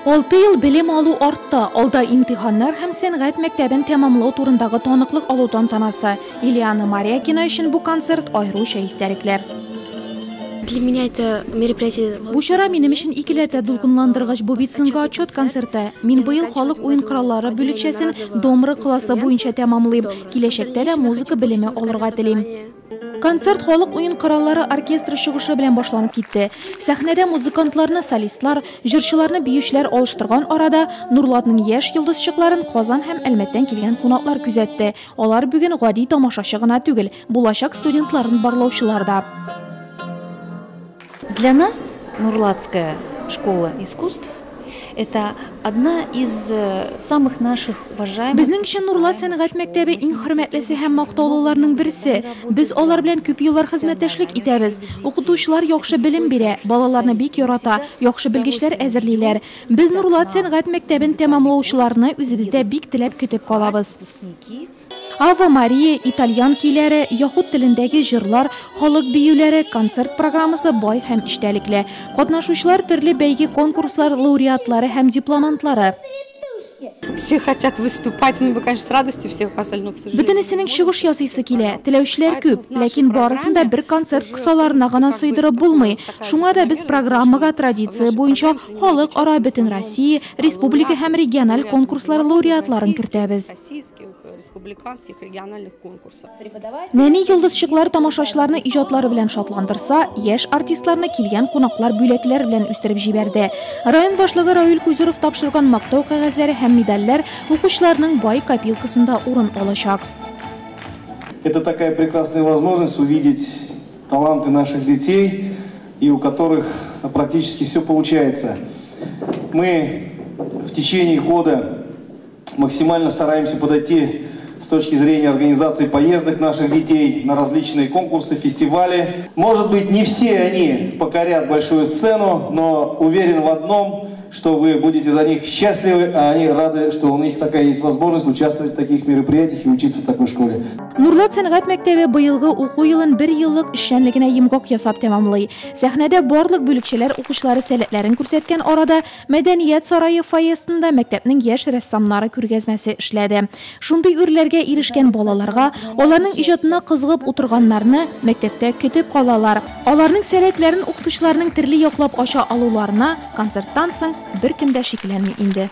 6 yıl bilim alу артты. Алда имтиханнар һәм сәнгать мәктәбен тәмамлау турындагы таныклык алу тантанасы. Ильяна Марьякина өчен бу концерт аеруча истәлекле. Для меня это мероприятие... Бу чара минем өчен икеләтә дулкынландыргыч бу бит сынга отчет концерты. Мин быел халык уен кораллары бүлекчәсен Домры классы буенча тәмамлыйм. Киләчәктә дә музыка белеме алырга телим. Концерт халык уен кораллары оркестры чыгышы белән башланып китте. Сәхнәдә музыкантларны солистлар, җырчыларны биючеләр алыштырган арада Нурлатның яшь йолдызчыкларын Казан һәм Әлмәттән килгән кунаклар күзәтте. Алар бүген гади тамашачы гына түгел, булачак студентларын барлаучылар да. Для нас Нурлатская школа искусств – это одна из самых наших уважаемых... Безнең өчен Нурлат сәнгать мәктәбе иң хөрмәтлесе һәм мактаулыларның берсе. Без алар белән күп еллар хезмәттәшлек итәбез. Укытучылар яхшы белем бирә, балаларны бик ярата, яхшы белгечләр әзерлиләр. Без Нурлат сәнгать мәктәбен тәмамлаучыларны үзебездә бик теләп көтеп калабыз. Ава Мария, итальян көйләре, яһуд телендәге җырлар, халык биюләре, концерт программасы бай һәм иштәлекле. Катнашучылар төрле бәйге конкурслар лауреатлары һәм дипломантлары. Все хотят выступать, мы бы, конечно, с радостью всех остальных, к сожалению. Бөтенесенең чыгыш ясыйсы килә, теләүчеләр күп, ләкин барысында бер концерт кысаларына гына сыйдырып булмый. Шуңа да без программага традиция буенча халык ара бөтен Россия, республика һәм региональ конкурслар лауреатларын кертәбез. Республиканских региональных конкурсов. Нәни йолдызчыклар тамашачыларны иҗатлары белән шатландырса, яшь артистларны килгән кунаклар бүләкләр белән үстереп җибәрде. Район башлыгы Равил Кузеров тапшырган мактау кәгазьләре һәм медальләр укучыларның бай копилкасында урын алачак. Это такая прекрасная возможность увидеть таланты наших детей, и у которых практически все получается. Мы в течение года максимально стараемся подойти с точки зрения организации поездок наших детей на различные конкурсы, фестивали. Может быть, не все они покорят большую сцену, но уверен в одном, что вы будете за них счастливы, а они рады, что у них такая есть возможность участвовать в таких мероприятиях и учиться в такой школе. Нурлат сәнгать мәктәбе быелгы уку елын 1 еллык эшчәнлегенә йомгак ясап тәмамлый. Сәхнәдә барлык бүлекчәләр укучылары сәләтләрен күрсәткән арада Мәдәният сарае фойесында мәктәпнең яшь рәссамнары күргәзмәсе эшләде. Шундый үрләргә ирешкән балаларга, аларның иҗатына кызыгып утырганнарны мәктәптә көтеп калалар. Аларның сәләтләрен укытучыларның төрле яклап ача алуларына концерттан соң беркем дә шикләнми инде.